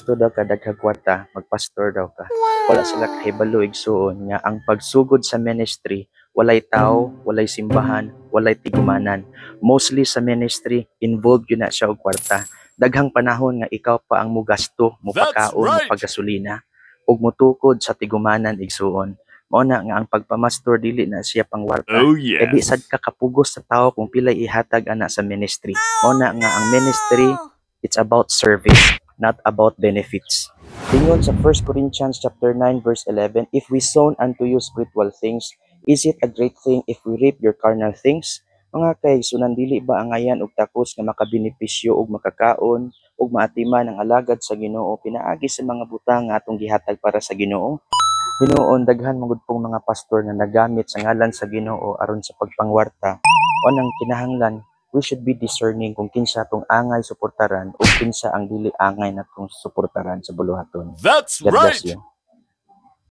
gusto daw ka daghang kwarta, magpastor daw ka. Wala sila kahibalo igsuon nga ang pagsugod sa ministry walay tao, walay simbahan, walay tigumanan. Mostly sa ministry, involved yun na siya og kwarta. Daghang panahon nga ikaw pa ang mugasto, That's mupakaon, right. mupagasolina, ug mutukod sa tigumanan igsuon. Mao na nga ang pagpamastor dili na siya pangwarta. Oh Kay di sad yes. ka kapugos sa tao kung pilay ihatag ana sa ministry. Mao na nga ang ministry, it's about service, not about benefits. Tingon sa 1 Corinthians chapter 9 verse 11, if we sown unto you spiritual things, is it a great thing if we reap your carnal things? Mga kay sunan dili ba angayan og takos nga makabenepisyo og makakaon ug maatiman ang alagad sa Ginoo pinaagi sa mga butang nga atong gihatag para sa Ginoo? Hinuon daghan magud pong mga pastor nga nagamit sa ngalan sa Ginoo aron sa pagpangwarta. O nang kinahanglan, we should be discerning kung kinsa atong angay suportaran o kinsa ang dili angay natong suportaran sa buluhaton. That's God bless right. you.